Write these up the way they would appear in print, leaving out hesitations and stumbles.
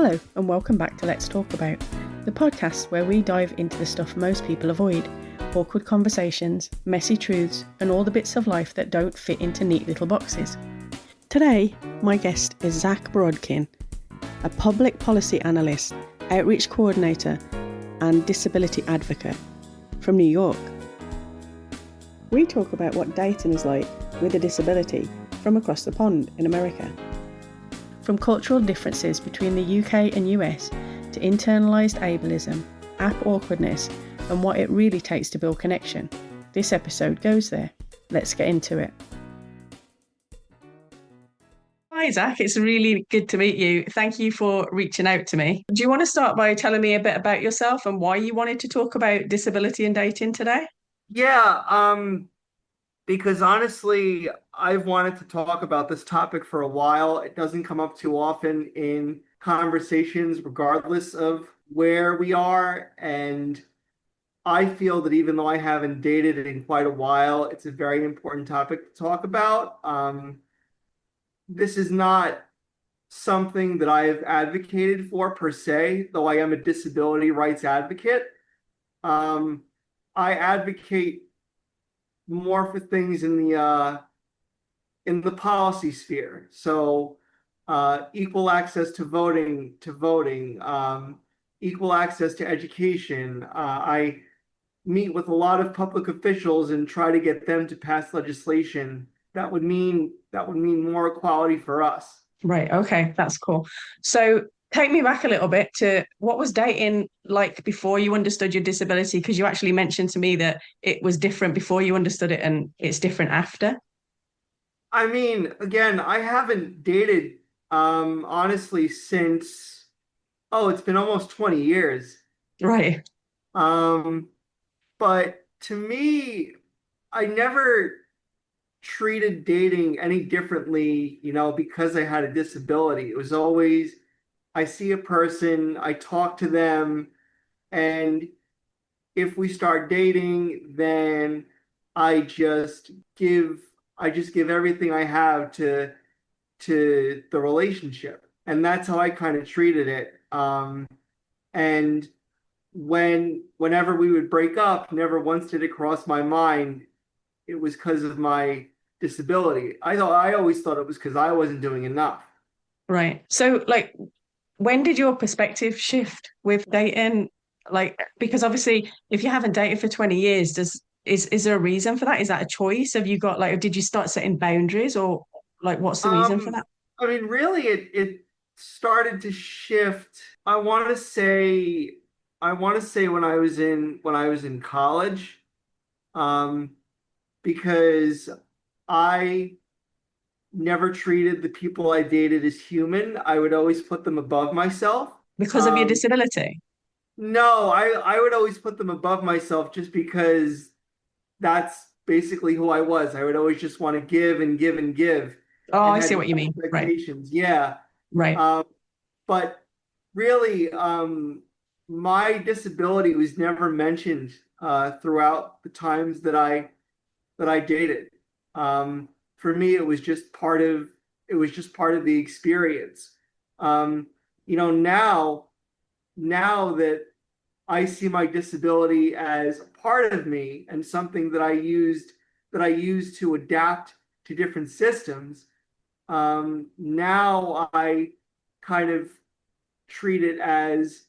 Hello and welcome back to Let's Talk About, the podcast where we dive into the stuff most people avoid, awkward conversations, messy truths and all the bits of life that don't fit into neat little boxes. Today, my guest is Zack Borodkin, a public policy analyst, outreach coordinator and disability advocate from New York. We talk about what dating is like with a disability from across the pond in America. From cultural differences between the UK and US to internalised ableism, app awkwardness and what it really takes to build connection, this episode goes there. Let's get into it. Hi Zack, it's really good to meet you. Thank you for reaching out to me. Do you want to start by telling me a bit about yourself and why you wanted to talk about disability and dating today? Because honestly, I've wanted to talk about this topic for a while. It doesn't come up too often in conversations, regardless of where we are. And I feel that even though I haven't dated in quite a while, it's a very important topic to talk about. This is not something that I've advocated for per se, though I am a disability rights advocate. I advocate more for things in the policy sphere. So equal access to voting, equal access to education. I meet with a lot of public officials and try to get them to pass legislation that would mean more equality for us. Right, okay, that's cool. So take me back a little bit to what was dating like before you understood your disability? Because you actually mentioned to me that it was different before you understood it and it's different after. I mean, again, I haven't dated honestly since it's been almost 20 years. Right. Um, but to me, I never treated dating any differently, because I had a disability. It was always I see a person, I talk to them, and if we start dating, then I just give everything I have to the relationship. And that's how I kind of treated it. And whenever we would break up, never once did it cross my mind it was because of my disability. I always thought it was because I wasn't doing enough. Right. So like when did your perspective shift with dating? Like, because obviously if you haven't dated for 20 years, is there a reason for that? Is that a choice? Have you got like, did you start setting boundaries or like what's the reason for Um, that? I mean, really, it started to shift. I want to say when I was in college, um, because I never treated the people I dated as human. I would always put them above myself. Because of your Um, disability? no, I would always put them above myself just because that's basically who I was. I would always just want to give and give and give Oh, and I see had what you no mean. Right. expectations. Yeah. Right. Um, but really, my disability was never mentioned throughout the times that I dated. For me, it was just part of the experience. Um, now that I see my disability as a part of me and something that I used to adapt to different systems. Now I kind of treat it as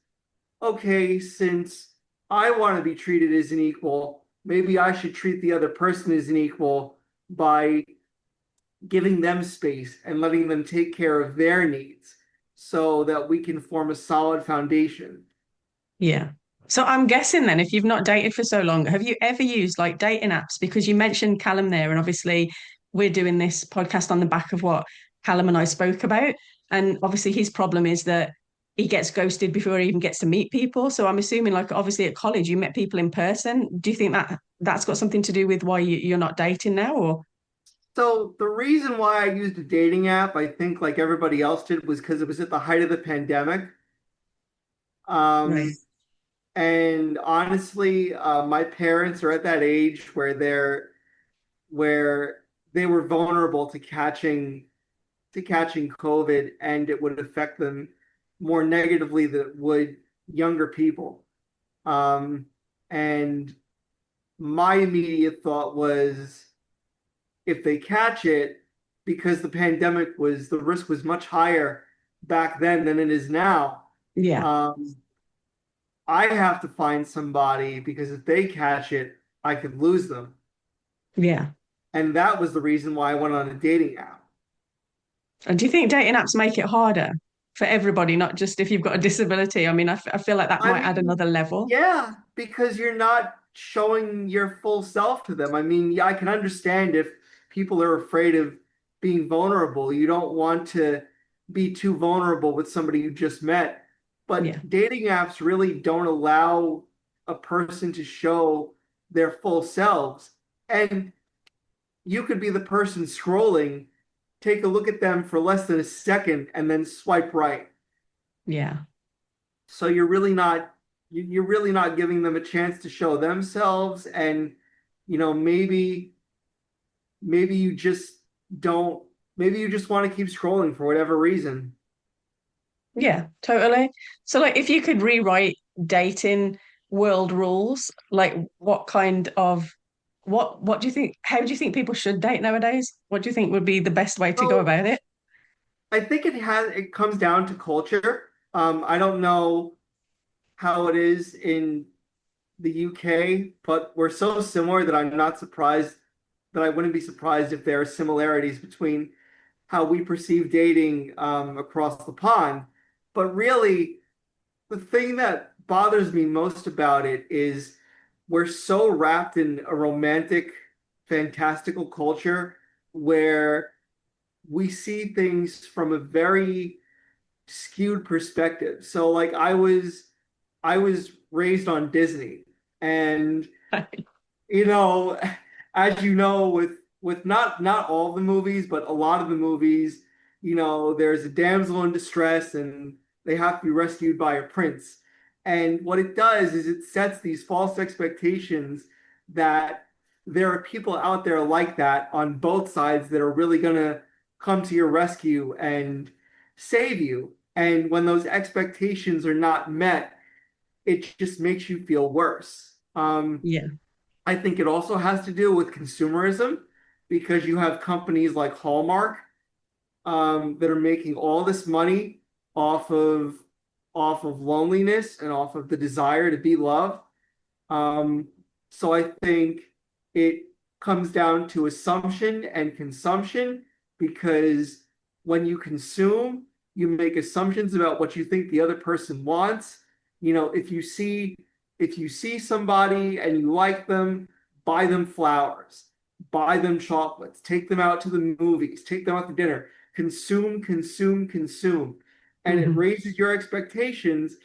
okay, since I want to be treated as an equal, maybe I should treat the other person as an equal by giving them space and letting them take care of their needs so that we can form a solid foundation. Yeah. So I'm guessing then, if you've not dated for so long, have you ever used like dating apps? Because you mentioned Callum there, and obviously we're doing this podcast on the back of what Callum and I spoke about. And obviously his problem is that he gets ghosted before he even gets to meet people. So I'm assuming, like, obviously at college you met people in person. Do you think that that's got something to do with why you're not dating now, or? So the reason why I used a dating app, I think like everybody else did, was because it was at the height of the pandemic. Right. Um, and honestly, my parents are at that age where they were vulnerable to catching COVID, and it would affect them more negatively than it would younger people. Um, and my immediate thought was if they catch it, because the risk was much higher back then than it is now. Yeah. Um, I have to find somebody because if they catch it, I could lose them. Yeah. And that was the reason why I went on a dating app. And do you think dating apps make it harder for everybody, not just if you've got a disability? I mean, I feel like that I might add mean, another level. yeah, because you're not showing your full self to them. I mean, yeah, I can understand if people are afraid of being vulnerable. You don't want to be too vulnerable with somebody you just met. Yeah. But dating apps really don't allow a person to show their full selves. And you could be the person scrolling, take a look at them for less than a second, and then swipe right. Yeah. So you're really not giving them a chance to show themselves, and maybe you just don't maybe you just want to keep scrolling for whatever reason. Yeah, totally. So like if you could rewrite dating world rules, like what do you think, how do you think people should date nowadays? What do you think would be the best way to go So about it? I think it comes down to culture. I don't know how it is in the UK, but we're so similar that I wouldn't be surprised if there are similarities between how we perceive dating across the pond. But really, the thing that bothers me most about it is we're so wrapped in a romantic, fantastical culture where we see things from a very skewed perspective. So like I was raised on Disney, and you know, as you know, with not all the movies, but a lot of the movies, there's a damsel in distress and they have to be rescued by a prince. And what it does is it sets these false expectations that there are people out there like that on both sides that are really gonna come to your rescue and save you. And when those expectations are not met, it just makes you feel worse. Yeah. I think it also has to do with consumerism because you have companies like Hallmark that are making all this money off of off of loneliness and off of the desire to be loved. Um, so I think it comes down to assumption and consumption because when you consume, you make assumptions about what you think the other person wants. If you see somebody and you like them, buy them flowers, buy them chocolates, take them out to the movies, take them out to dinner, consume, consume, consume. And it Hmm. raises your expectations.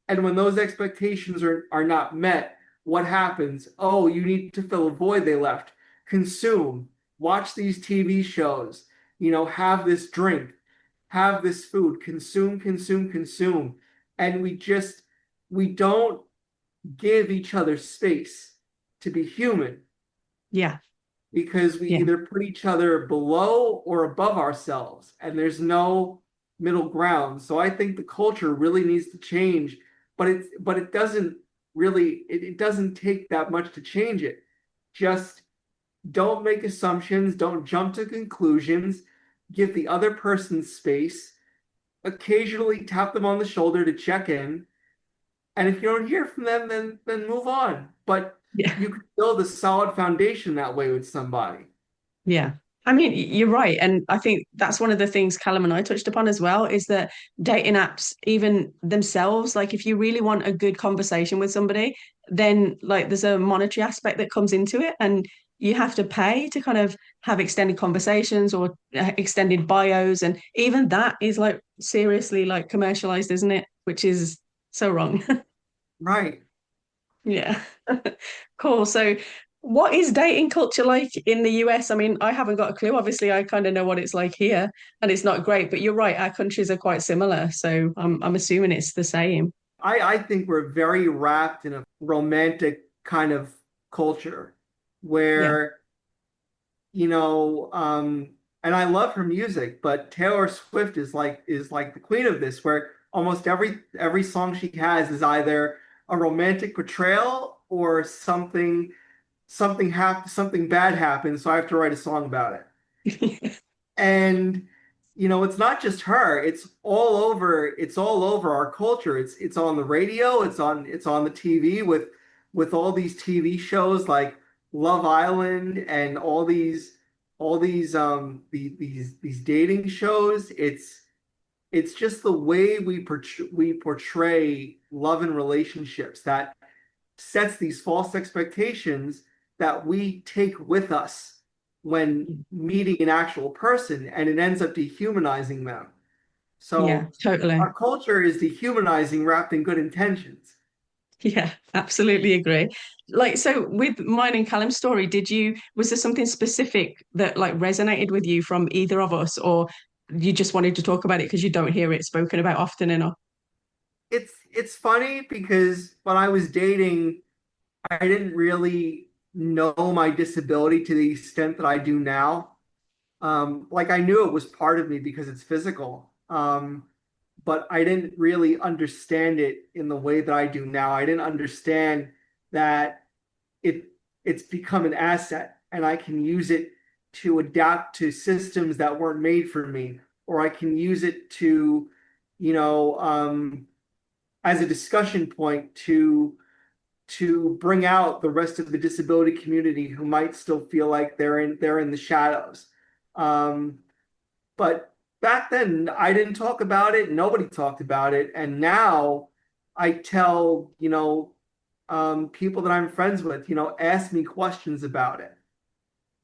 And when those expectations are not met, what happens? Oh, you need to fill a void they left. Consume, watch these TV shows, have this drink, have this food, consume, consume, consume. And we don't give each other space to be human Yeah. because we Yeah. either put each other below or above ourselves, and there's no middle ground. So I think the culture really needs to change, but it doesn't really it doesn't take that much to change it. Just don't make assumptions, don't jump to conclusions, give the other person space, occasionally tap them on the shoulder to check in, and if you don't hear from them, then move on. But Yeah. you can build a solid foundation that way with somebody. Yeah. I mean, you're right. And I think that's one of the things Callum and I touched upon as well is that dating apps, even themselves, like if you really want a good conversation with somebody, then like there's a monetary aspect that comes into it. And you have to pay to kind of have extended conversations or extended bios. And even that is like seriously like commercialized, isn't it? Which is so wrong. Right. Yeah. Cool. So, what is dating culture like in the US? I mean, I haven't got a clue. Obviously, I kind of know what it's like here, and it's not great, but you're right, our countries are quite similar. So, I'm assuming it's the same. I think we're very wrapped in a romantic kind of culture Yeah. where, and I love her music, but Taylor Swift is like the queen of this, where almost every song she has is either a romantic portrayal or something bad happens, so I have to write a song about it. And it's not just her, it's all over our culture. It's on the radio, it's on the TV with all these TV shows like Love Island and all these dating shows. It's just the way we portray love and relationships that sets these false expectations that we take with us when meeting an actual person, and it ends up dehumanizing them. Yeah, So totally. our culture is dehumanizing wrapped in good intentions. Yeah, absolutely agree. Like, so with mine and Callum's story, was there something specific that like resonated with you from either of us, or you just wanted to talk about it because you don't hear it spoken about often enough? It's funny because when I was dating, I didn't really know my disability to the extent that I do now. Like I knew it was part of me because it's physical. But I didn't really understand it in the way that I do now. I didn't understand that it it's become an asset and I can use it to adapt to systems that weren't made for me, or I can use it to, you know, as a discussion point to bring out the rest of the disability community who might still feel like they're in the shadows. Um, but back then, I didn't talk about it. Nobody talked about it. And now I tell, people that I'm friends with, ask me questions about it.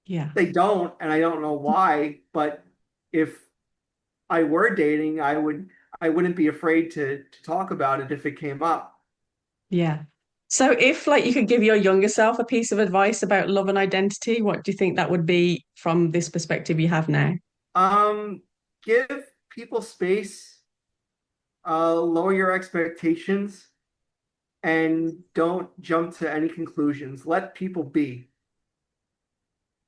Yeah. They don't, and I don't know why. But if I were dating, I wouldn't be afraid to talk about it if it came up. Yeah. So if like you could give your younger self a piece of advice about love and identity, what do you think that would be from this perspective you have now? Um, Give people space, lower your expectations, and don't jump to any conclusions. Let people be.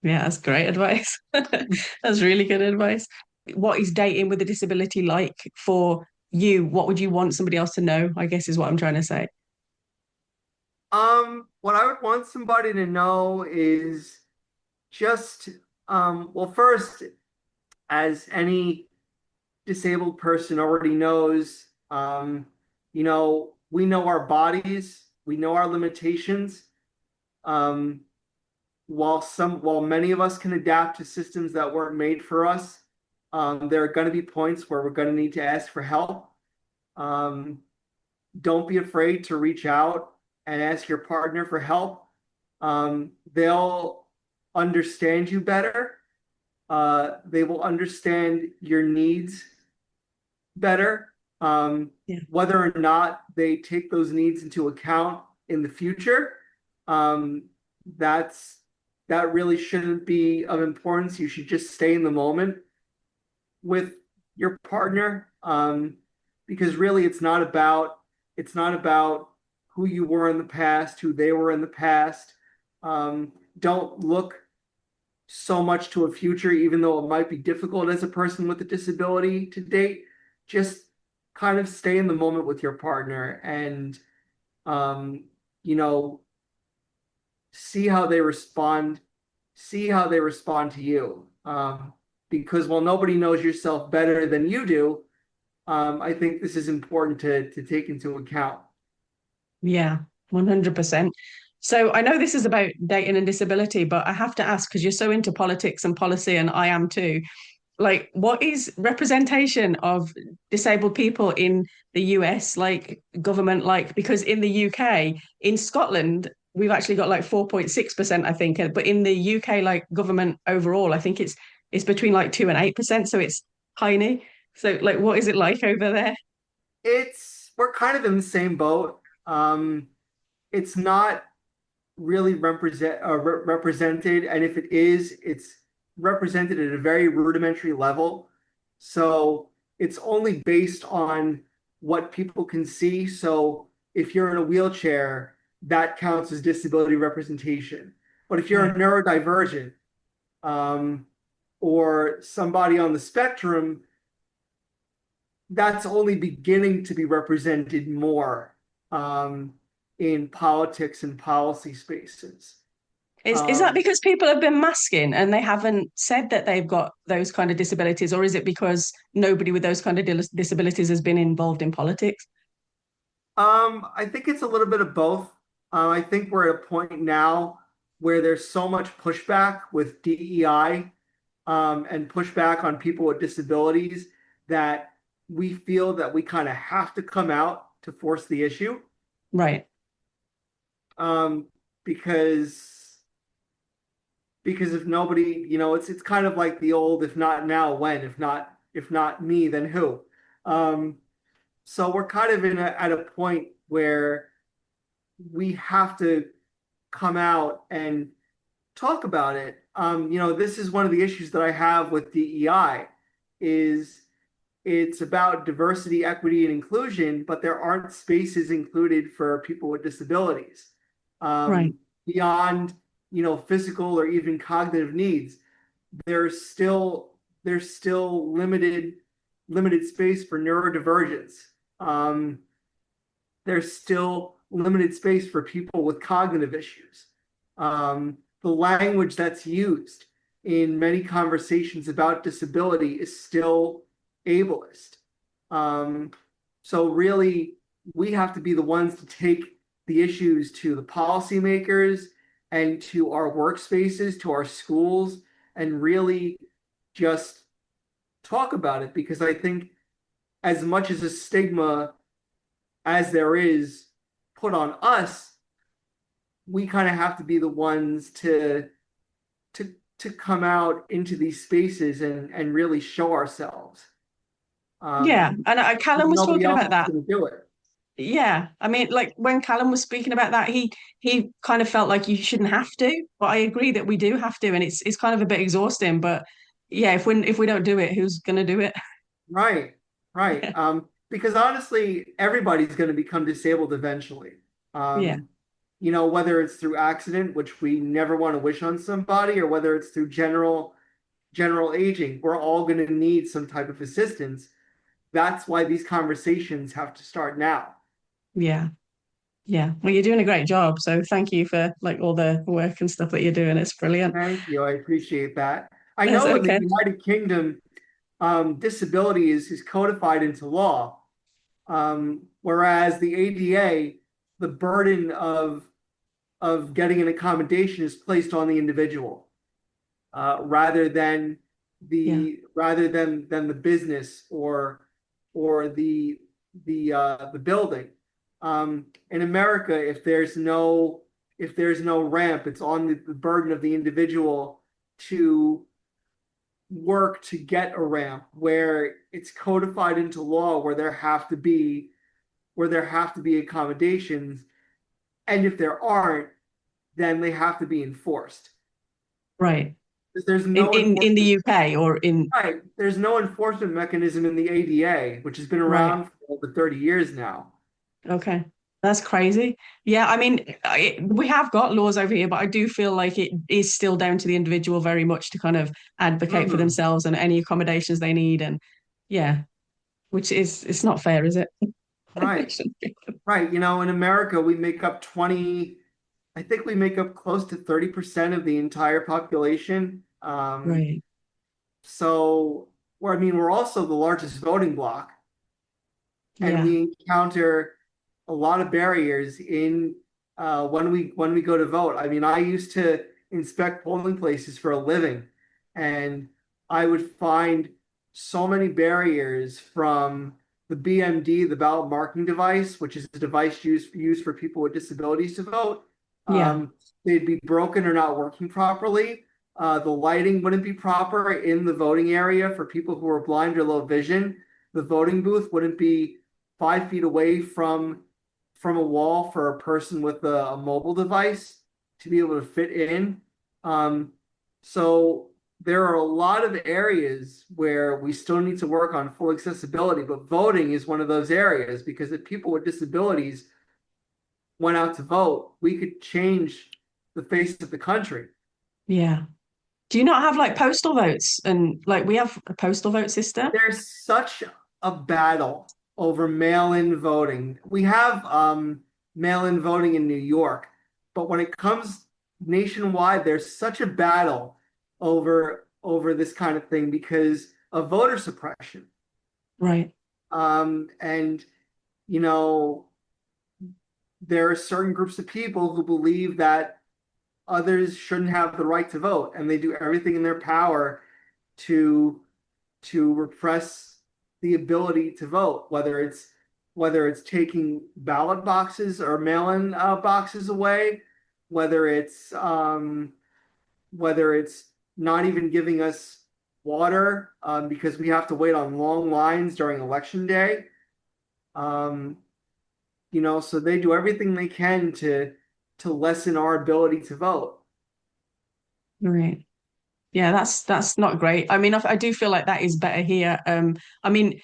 Yeah, that's great advice. That's really good advice. What is dating with a disability like for you? What would you want somebody else to know? I guess is what I'm trying to say. What I would want somebody to know is just, well, first, as any disabled person already knows, we know our bodies, we know our limitations. Um, while many of us can adapt to systems that weren't made for us, there are going to be points where we're going to need to ask for help. Um, don't be afraid to reach out and ask your partner for help. They'll understand you better. They will understand your needs better. Yeah. Whether or not they take those needs into account in the future, um, that's that really shouldn't be of importance. You should just stay in the moment with your partner, because really it's not about who you were in the past, who they were in the past. Don't look so much to a future, even though it might be difficult as a person with a disability to date. Just kind of stay in the moment with your partner and um, you know, see how they respond, see how they respond to you. Because while nobody knows yourself better than you do, I think this is important to take into account. Yeah, 100%. So I know this is about dating and disability, but I have to ask because you're so into politics and policy, and I am too. Like, what is representation of disabled people in the US, like government, like, because in the UK, in Scotland, we've actually got like 4.6%, I think, but in the UK, like government overall, I think it's between like 2 and 8%, so it's tiny. So, like, what is it like over there? We're kind of in the same boat. It's not really represented, and if it is, it's represented at a very rudimentary level. So it's only based on what people can see. So if you're in a wheelchair, that counts as disability representation. But if you're a Right. neurodivergent, um, or somebody on the spectrum, that's only beginning to be represented more in politics and policy spaces. Is that Um, because people have been masking and they haven't said that they've got those kind of disabilities, or is it because nobody with those kind of disabilities has been involved in politics? I think it's a little bit of both. I think we're at a point now where there's so much pushback with DEI, and pushback on people with disabilities that we feel that we kind of have to come out to force the issue, Right. um, because if nobody, it's kind of like the old if not now, when? If not me, then who? Um, so we're kind of at a point where we have to come out and talk about it. This is one of the issues that I have with DEI is it's about diversity, equity, and inclusion, but there aren't spaces included for people with disabilities, Right. beyond physical or even cognitive needs. There's still limited space for neurodivergence. Um, there's still limited space for people with cognitive issues. The language that's used in many conversations about disability is still ableist. Um, so really, we have to be the ones to take the issues to the policymakers and to our workspaces, to our schools, and really just talk about it because I think as much as a stigma as there is put on us, we kind of have to be the ones to come out into these spaces and really show ourselves. Yeah. And Callum was Nobody talking else about is that. going to do it. Yeah. I mean, like when Callum was speaking about that, he kind of felt like you shouldn't have to, but I agree that we do have to, and it's kind of a bit exhausting. But yeah, if we don't do it, who's gonna do it? Right, right. Because honestly, everybody's going to become disabled eventually. Yeah. Whether it's through accident, which we never want to wish on somebody, or whether it's through general aging, we're all going to need some type of assistance. That's why these conversations have to start now. Yeah. Yeah. Well, you're doing a great job. So thank you for like all the work and stuff that you're doing. It's brilliant. Thank you. I appreciate that. I That's know in the okay. United Kingdom, disability is codified into law, whereas the ADA, the burden of getting an accommodation is placed on the individual, rather than Yeah. the business or the building. In America, if there's no ramp, it's on the burden of the individual to work to get a ramp where it's codified into law where there have to be accommodations, and if there aren't, then they have to be enforced. Right. There's In no in the enforcement. UK or in Right. There's no enforcement mechanism in the ADA, which has been right. around for over 30 years now. Okay. That's crazy. Yeah, I mean, we have got laws over here, but I do feel like it is still down to the individual very much to kind of advocate for Mhm. themselves and any accommodations they need. And yeah, which is it's not fair, is it? Right. Right. In America, I think we make up close to 30% of the entire population. Right. So, I mean, we're also the largest voting bloc, and Yeah. we encounter a lot of barriers when we go to vote. I mean, I used to inspect polling places for a living, and I would find so many barriers from the BMD, the ballot marking device, which is a device used for people with disabilities to vote. Yeah. They'd be broken or not working properly. The lighting wouldn't be proper in the voting area for people who are blind or low vision. The voting booth wouldn't be 5 feet away from a wall for a person with a mobile device to be able to fit in. Um, so there are a lot of areas where we still need to work on full accessibility, but voting is one of those areas because if people with disabilities went out to vote, we could change the face of the country. Yeah. Do you not have like postal votes and like we have a postal vote system? There's such a battle over mail-in voting. We have mail-in voting in New York, but when it comes nationwide, there's such a battle over this kind of thing because of voter suppression. Right. And you know, there are certain groups of people who believe that others shouldn't have the right to vote, and they do everything in their power to repress the ability to vote, whether it's taking ballot boxes or mail-in boxes away, whether it's not even giving us water because we have to wait on long lines during election day. So they do everything they can to lessen our ability to vote. Right. Yeah, that's not great. I mean, I do feel like that is better here. I mean,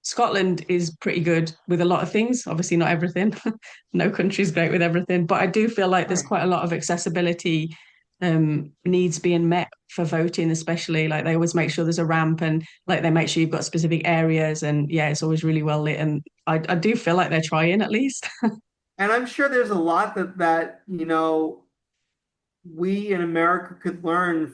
Scotland is pretty good with a lot of things. Obviously, not everything. No country's great with everything, but I do feel like there's Right. quite a lot of accessibility needs being met for voting, especially like they always make sure there's a ramp and like they make sure you've got specific areas and yeah, it's always really well lit. And I do feel like they're trying at least. And I'm sure there's a lot that we in America could learn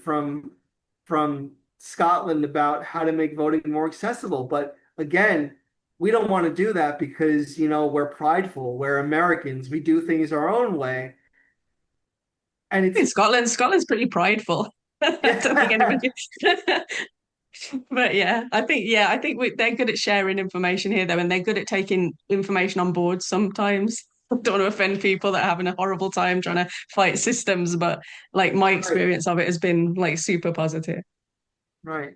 from Scotland about how to make voting more accessible. But again, we don't want to do that because we're prideful, we're Americans, we do things our own way. And In it's Scotland's pretty prideful. I don't think yeah, anybody. But I think they're good at sharing information here though, and they're good at taking information on board sometimes. I don't want to offend people that are having a horrible time trying to fight systems, but like my right, experience of it has been like super positive. right,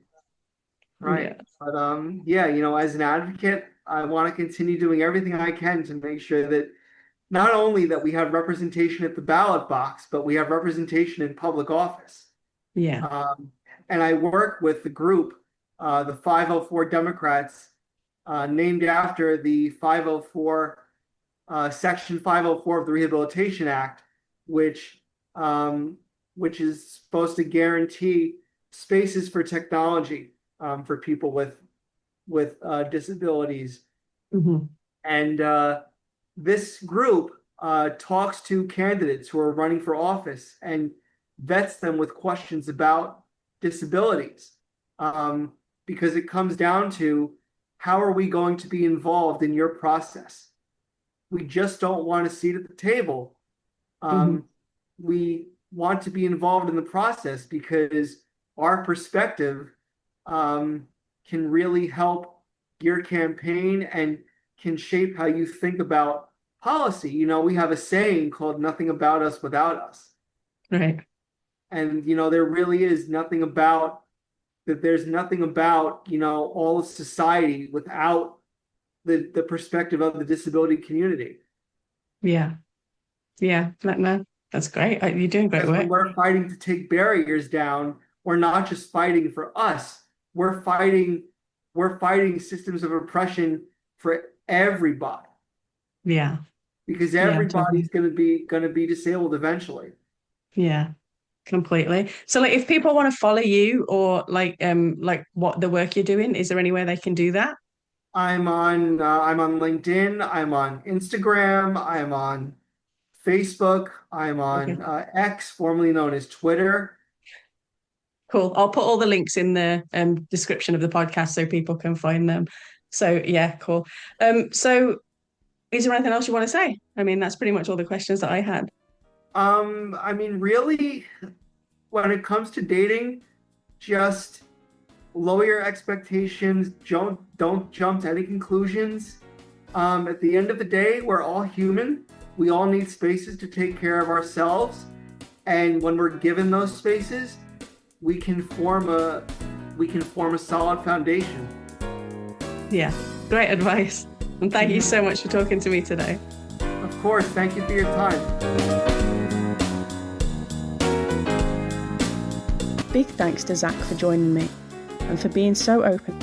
right. Yeah. But yeah, as an advocate, I want to continue doing everything I can to make sure that not only that we have representation at the ballot box, but we have representation in public office. Yeah. Um, and I work with the group, the 504 Democrats, named after the 504, Section 504 of the Rehabilitation Act, which which is supposed to guarantee spaces for technology for people with disabilities. Hmm. And this group talks to candidates who are running for office and vets them with questions about disabilities. Because it comes down to how are we going to be involved in your process? We just don't want a seat at the table. Hmm. We want to be involved in the process because our perspective can really help your campaign and can shape how you think about policy. We have a saying called "Nothing about us without us," Right. and there really is nothing about that. There's nothing about all of society without the perspective of the disability community. Yeah. Yeah. No, that's great. You're doing great Because when work. we're fighting to take barriers down, we're not just fighting for us. We're fighting systems of oppression for everybody Yeah. because Yeah, everybody's totally. going to be disabled eventually. Yeah. Completely. So like if people want to follow you or like what the work you're doing, is there anywhere they can do that? I'm on LinkedIn, I'm on Instagram, I'm on Facebook, I'm Okay. on X, formerly known as Twitter. Cool. I'll put all the links in the description of the podcast so people can find them. So yeah, cool. So is there anything else you want to say? I mean, that's pretty much all the questions that I had. I mean, really, when it comes to dating, just lower your expectations. Don't jump to any conclusions. At the end of the day, we're all human. We all need spaces to take care of ourselves, and when we're given those spaces, we can form a solid foundation. Yeah, great advice. And thank you so much for talking to me today. Of course, thank you for your time. Big thanks to Zack for joining me and for being so open.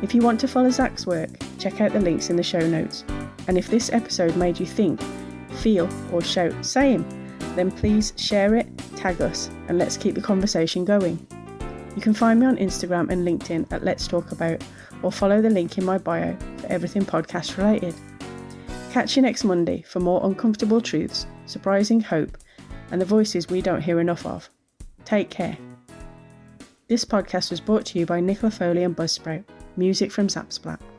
If you want to follow Zack's work, check out the links in the show notes. And if this episode made you think, feel, or shout "same," then please share it, tag us, and let's keep the conversation going. You can find me on Instagram and LinkedIn at Let's Talk About, or follow the link in my bio for everything podcast related. Catch you next Monday for more uncomfortable truths, surprising hope, and the voices we don't hear enough of. Take care. This podcast was brought to you by Nicola Foley and Buzzsprout. Music from Zack Borodkin.